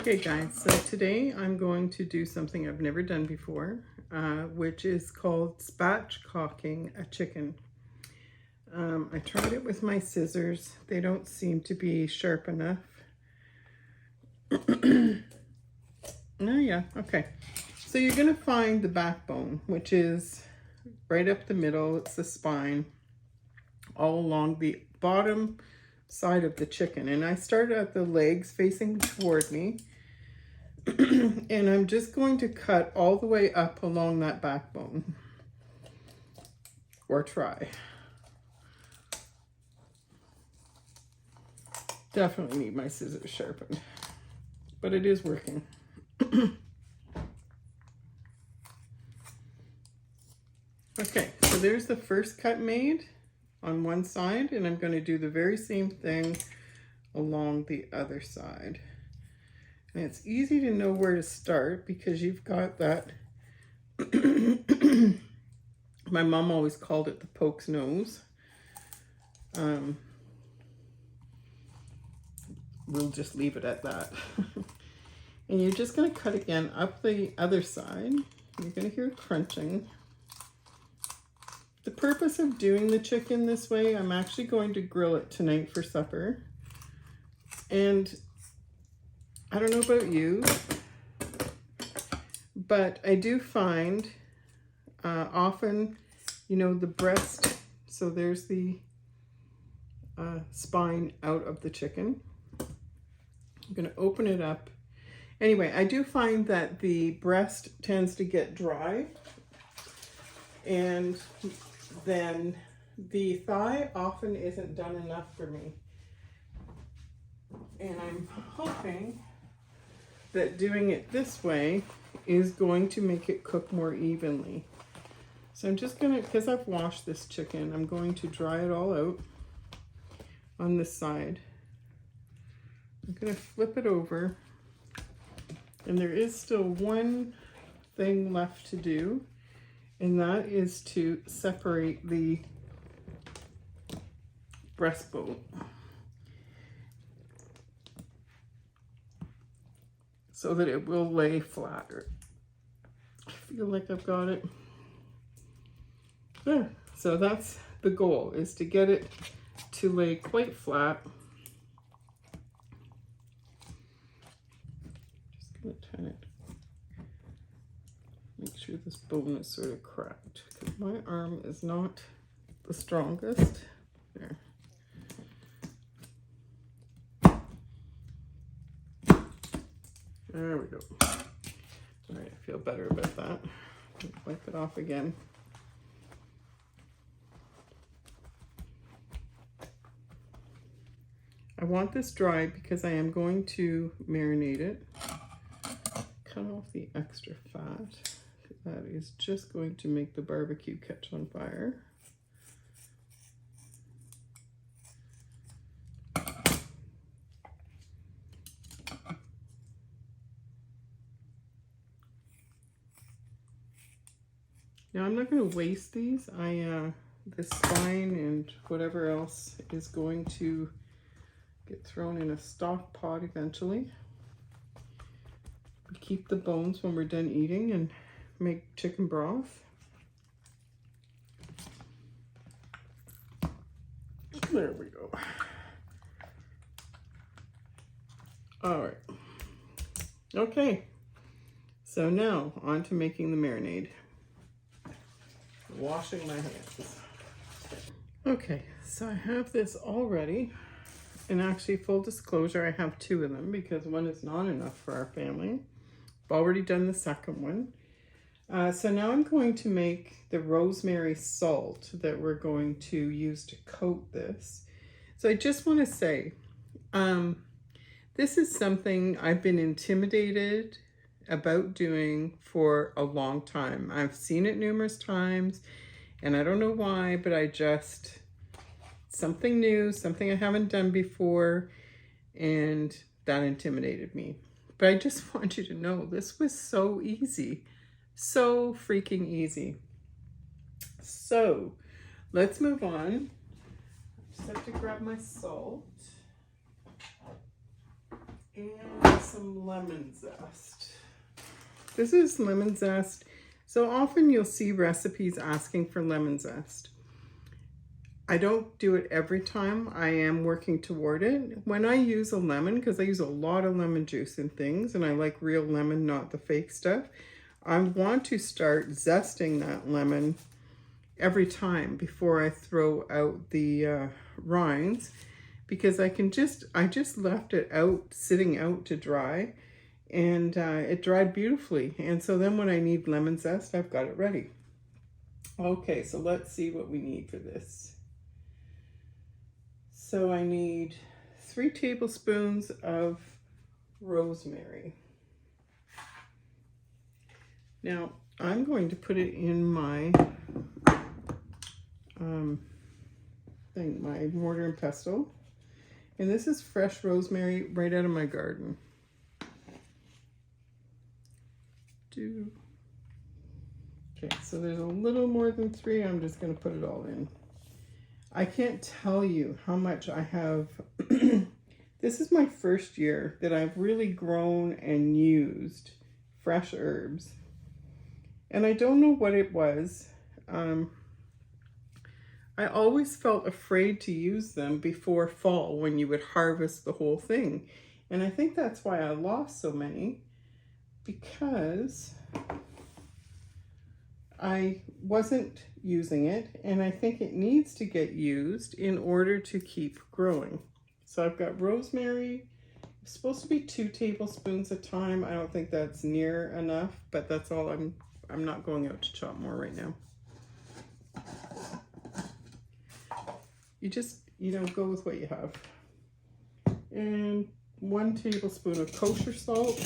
Okay guys, so today I'm going to do something I've never done before, which is called spatchcocking a chicken. I tried it with my scissors. They don't seem to be sharp enough. Oh yeah, okay. So you're going to find the backbone, which is right up the middle. It's the spine all along the bottom side of the chicken. And I started at the legs facing toward me. And I'm just going to cut all the way up along that backbone. Or try. Definitely need my scissors sharpened. But it is working. Okay, so there's the first cut made on one side, and I'm going to do the very same thing along the other side. And it's easy to know where to start because you've got that. My mom always called it the poke's nose. We'll just leave it at that. And you're just going to cut again up the other side. You're going to hear crunching. The purpose of doing the chicken this way, I'm actually going to grill it tonight for supper. And I don't know about you, but I do find often, you know, the breast, so there's the spine out of the chicken. I'm going to open it up. Anyway, I do find that the breast tends to get dry, and then the thigh often isn't done enough for me. And I'm hoping that doing it this way is going to make it cook more evenly. So I'm just gonna, because I've washed this chicken, I'm going to dry it all out on this side. I'm gonna flip it over, and there is still one thing left to do, and that is to separate the breastbone. So that it will lay flatter. I feel like I've got it. There. So that's the goal, is to get it to lay quite flat. Just gonna turn it. Make sure this bone is sort of cracked, because my arm is not the strongest. There. There we go. All right, I feel better about that. Wipe it off again. I want this dry because I am going to marinate it. Cut off the extra fat. That is just going to make the barbecue catch on fire. Now I'm not going to waste these. The spine and whatever else is going to get thrown in a stock pot eventually. We keep the bones when we're done eating and make chicken broth. There we go. All right. Okay. So now on to making the marinade. Washing my hands. Okay, so I have this all ready. And actually, full disclosure, I have two of them because one is not enough for our family. I've already done the second one. So now I'm going to make the rosemary salt that we're going to use to coat this. So I just want to say, this is something I've been intimidated about doing for a long time. I've seen it numerous times, and I don't know why, but something new, something I haven't done before, and that intimidated me. But I just want you to know this was so easy, so freaking easy. So let's move on. I just have to grab my salt. And some lemon zest. This is lemon zest. So often you'll see recipes asking for lemon zest. I don't do it every time. I am working toward it. When I use a lemon, because I use a lot of lemon juice in things, and I like real lemon, not the fake stuff, I want to start zesting that lemon every time before I throw out the rinds, because I just left it out, sitting out to dry, and it dried beautifully. And so then when I need lemon zest, I've got it ready. Okay, so let's see what we need for this. So I need 3 tablespoons of rosemary. Now I'm going to put it in my my mortar and pestle. And this is fresh rosemary right out of my garden. Okay, so there's a little more than 3. I'm just going to put it all in. I can't tell you how much I have. This is my first year that I've really grown and used fresh herbs. And I don't know what it was. I always felt afraid to use them before fall when you would harvest the whole thing. And I think that's why I lost so many, because I wasn't using it, and I think it needs to get used in order to keep growing. So I've got rosemary. It's supposed to be 2 tablespoons a time. I don't think that's near enough, but that's all. I'm not going out to chop more right now. You just, go with what you have. And 1 tablespoon of kosher salt.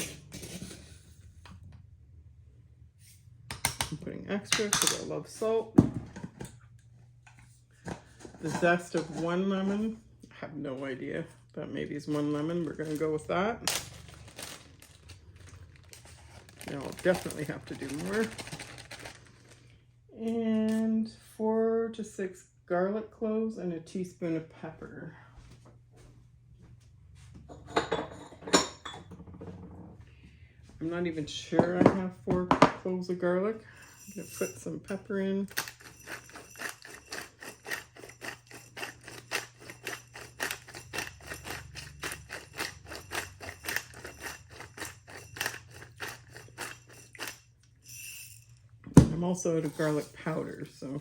I'm putting extra because I love salt. The zest of 1 lemon. I have no idea. That maybe is 1 lemon. We're going to go with that. Now I'll definitely have to do more. And 4 to 6 garlic cloves and a teaspoon of pepper. I'm not even sure I have 4 cloves of garlic. I'm going to put some pepper in. I'm also out of garlic powder, so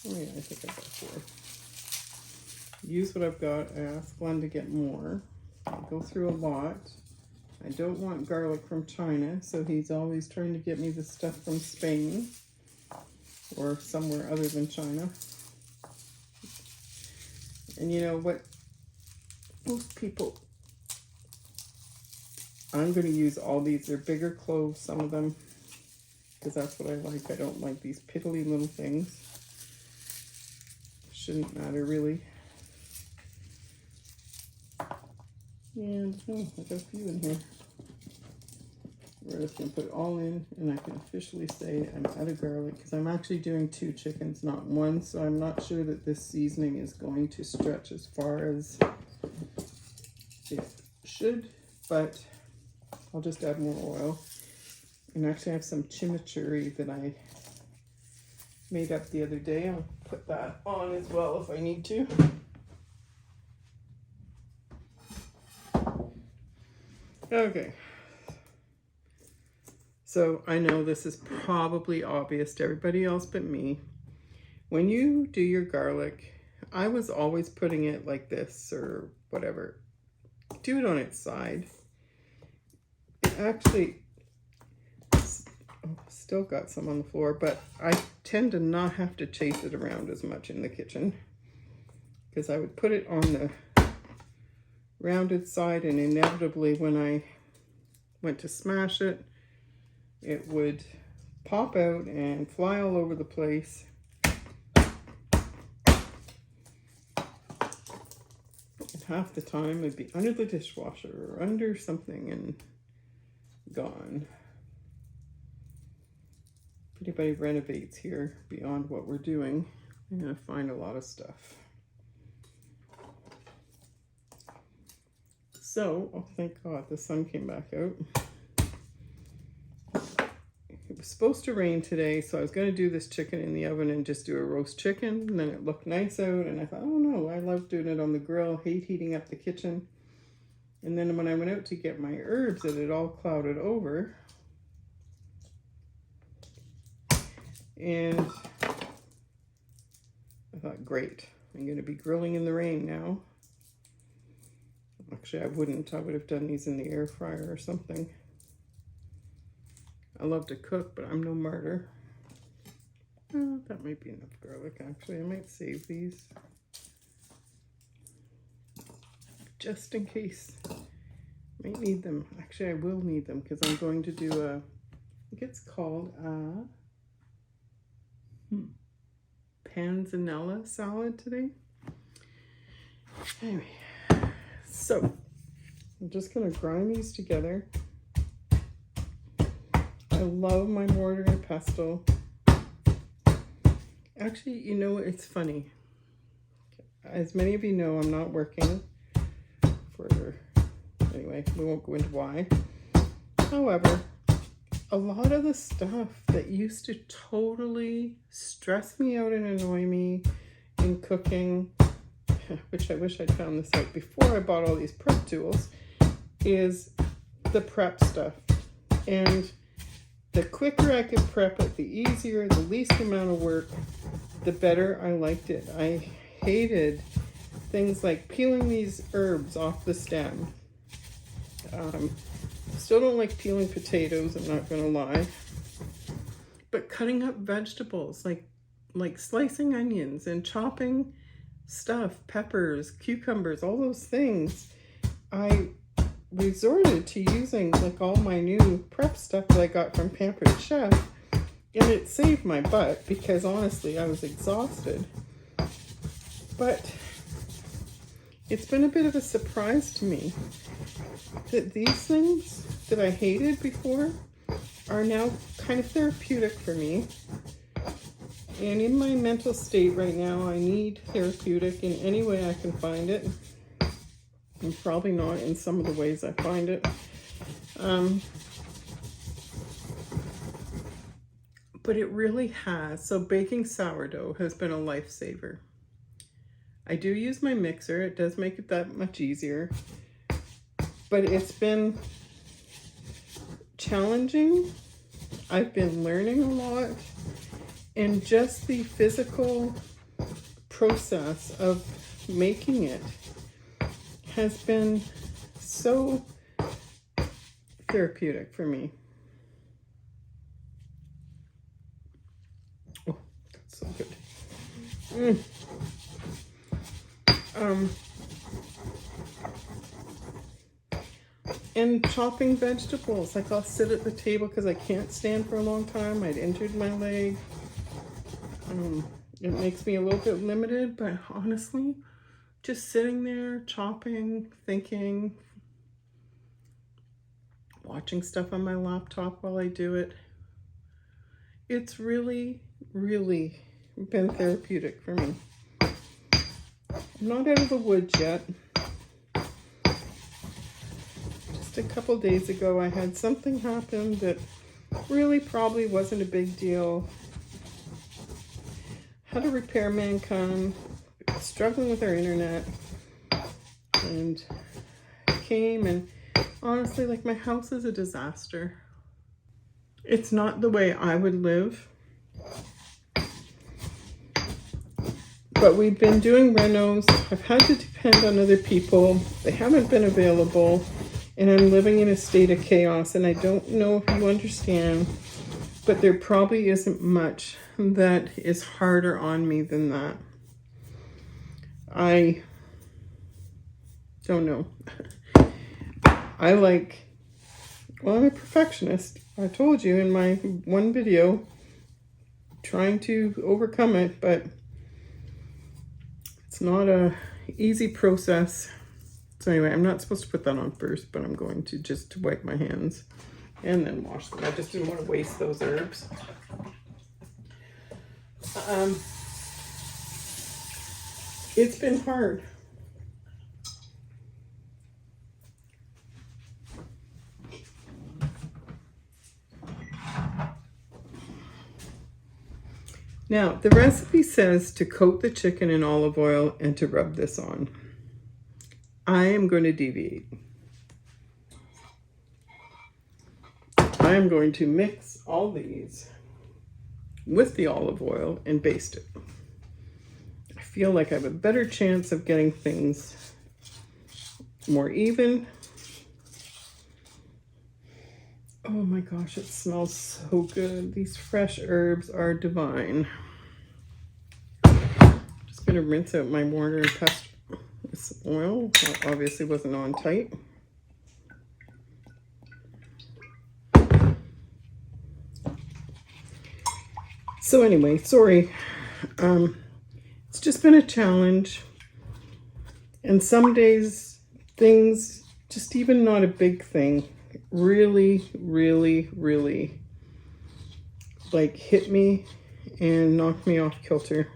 oh yeah, I think I've got 4. Use what I've got. I asked Glenn to get more. I go through a lot. I don't want garlic from China, so he's always trying to get me the stuff from Spain or somewhere other than China. And you know what? Most people, I'm going to use all these. They're bigger cloves, some of them, because that's what I like. I don't like these piddly little things. Shouldn't matter, really. And oh, I got a few in here. We're just going to put it all in, and I can officially say I'm out of garlic, because I'm actually doing 2 chickens, not 1, so I'm not sure that this seasoning is going to stretch as far as it should, but I'll just add more oil. And actually I have some chimichurri that I made up the other day. I'll put that on as well if I need to. Okay. So I know this is probably obvious to everybody else but me. When you do your garlic, I was always putting it like this or whatever. Do it on its side. It actually still got some on the floor, but I tend to not have to chase it around as much in the kitchen, because I would put it on the rounded side, and inevitably when I went to smash it, it would pop out and fly all over the place. And half the time it'd be under the dishwasher or under something and gone. If anybody renovates here beyond what we're doing, you're going to find a lot of stuff. So, oh thank God the sun came back out. It was supposed to rain today, so I was going to do this chicken in the oven and just do a roast chicken. And then it looked nice out, and I thought, oh no, I love doing it on the grill. Hate heating up the kitchen. And then when I went out to get my herbs, it had all clouded over. And I thought, great, I'm going to be grilling in the rain now. Actually, I wouldn't. I would have done these in the air fryer or something. I love to cook, but I'm no martyr. Oh, that might be enough garlic, actually. I might save these. Just in case. Might need them. Actually, I will need them because I'm going to do a, I think it's called a panzanella salad today. Anyway, so I'm just going to grind these together. I love my mortar and pestle. Actually, you know, it's funny. As many of you know, I'm not working for, anyway, we won't go into why. However, a lot of the stuff that used to totally stress me out and annoy me in cooking, which I wish I'd found this out before I bought all these prep tools, is the prep stuff. And the quicker I could prep it, the easier, the least amount of work, the better I liked it. I hated things like peeling these herbs off the stem. Still don't like peeling potatoes, I'm not gonna lie. But cutting up vegetables, like slicing onions and chopping stuff, peppers, cucumbers, all those things, I resorted to using like all my new prep stuff that I got from Pampered Chef, and it saved my butt because honestly I was exhausted. But it's been a bit of a surprise to me that these things that I hated before are now kind of therapeutic for me. And in my mental state right now, I need therapeutic in any way I can find it. And probably not in some of the ways I find it. But it really has. So baking sourdough has been a lifesaver. I do use my mixer. It does make it that much easier. But it's been challenging. I've been learning a lot. And just the physical process of making it has been so therapeutic for me. Oh, that's so good. And chopping vegetables, like I'll sit at the table because I can't stand for a long time. I'd injured my leg. It makes me a little bit limited, but honestly, just sitting there, chopping, thinking, watching stuff on my laptop while I do it. It's really, really been therapeutic for me. I'm not out of the woods yet. Just a couple days ago, I had something happen that really probably wasn't a big deal. Had a repairman come, struggling with our internet, and came, and honestly, like, my house is a disaster. It's not the way I would live. But we've been doing renos. I've had to depend on other people. They haven't been available, and I'm living in a state of chaos, and I don't know if you understand, but there probably isn't much that is harder on me than that. I don't know. I'm a perfectionist. I told you in my one video, trying to overcome it, but it's not a easy process. So anyway, I'm not supposed to put that on first, but I'm going to just wipe my hands and then wash them. I just didn't want to waste those herbs. It's been hard. Now, the recipe says to coat the chicken in olive oil and to rub this on. I am going to deviate. I am going to mix all these with the olive oil and baste it. I feel like I have a better chance of getting things more even. Oh my gosh, it smells so good. These fresh herbs are divine. Just gonna rinse out my mortar and pestle with some oil. That obviously wasn't on tight. So anyway, sorry. It's just been a challenge. And some days things, just even not a big thing, really like hit me and knocked me off kilter.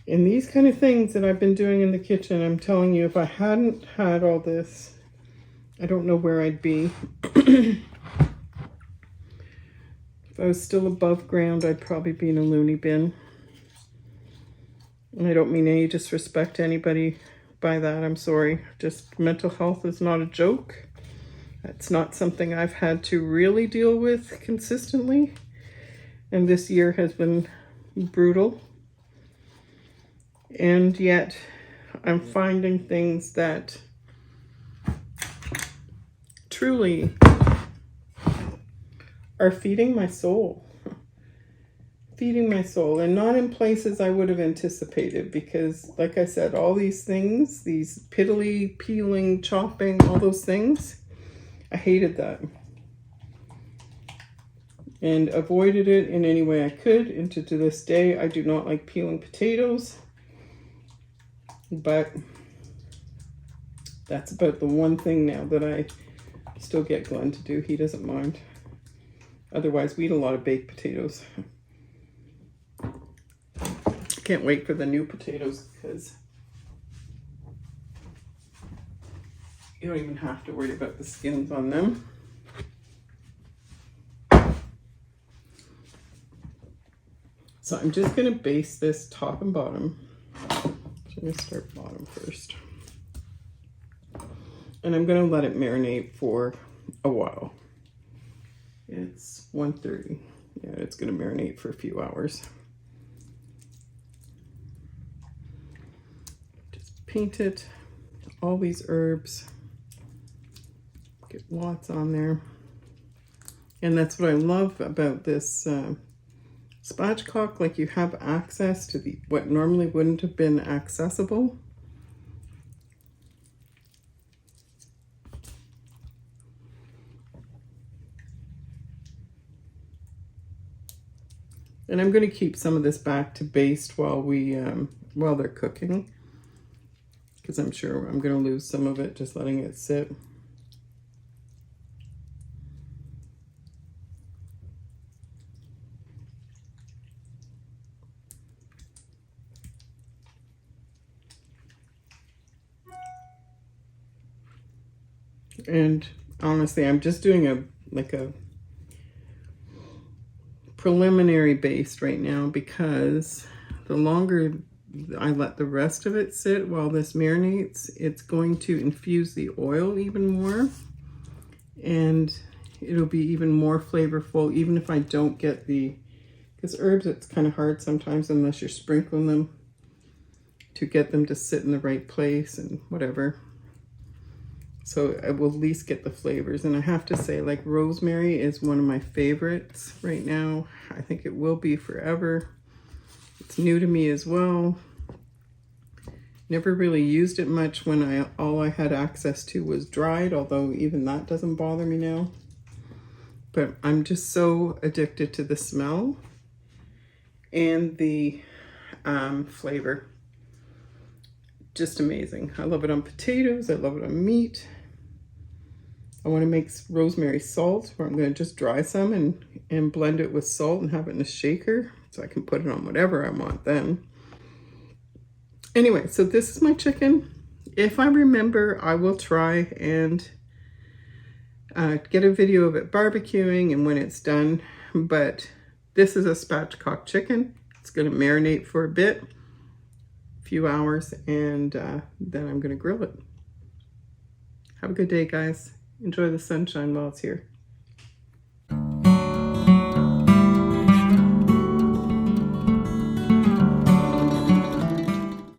And these kind of things that I've been doing in the kitchen, I'm telling you, if I hadn't had all this, I don't know where I'd be. If I was still above ground, I'd probably be in a loony bin. And I don't mean any disrespect to anybody by that, I'm sorry. Just mental health is not a joke. It's not something I've had to really deal with consistently. And this year has been brutal. And yet I'm finding things that truly are feeding my soul. Feeding my soul, and not in places I would have anticipated, because like I said, all these things, these piddly, peeling, chopping, all those things, I hated that and avoided it in any way I could. And to this day, I do not like peeling potatoes, but that's about the one thing now that I still get Glenn to do. He doesn't mind. Otherwise, we eat a lot of baked potatoes. Can't wait for the new potatoes, because you don't even have to worry about the skins on them. So I'm just going to baste this top and bottom. So I'm going to start bottom first. And I'm going to let it marinate for a while. It's 1:30. Yeah, it's going to marinate for a few hours. Paint it, all these herbs, get lots on there. And that's what I love about this spatchcock. Like, you have access to the what normally wouldn't have been accessible. And I'm going to keep some of this back to baste while they're cooking, because I'm sure I'm going to lose some of it just letting it sit. And honestly, I'm just doing a preliminary baste right now, because the longer I let the rest of it sit while this marinates, it's going to infuse the oil even more, and it'll be even more flavorful, even if I don't get because herbs, it's kind of hard sometimes unless you're sprinkling them to get them to sit in the right place and whatever. So I will at least get the flavors. And I have to say, like, rosemary is one of my favorites right now. I think it will be forever. It's new to me as well. Never really used it much when all I had access to was dried, although even that doesn't bother me now. But I'm just so addicted to the smell and the flavor. Just amazing. I love it on potatoes. I love it on meat. I want to make rosemary salt, where I'm going to just dry some and blend it with salt and have it in a shaker, so I can put it on whatever I want then. Anyway, so this is my chicken. If I remember, I will try and get a video of it barbecuing and when it's done. But This is a spatchcock chicken. It's gonna marinate for a bit, a few hours, and then I'm gonna grill it. Have a good day, guys. Enjoy the sunshine while it's here.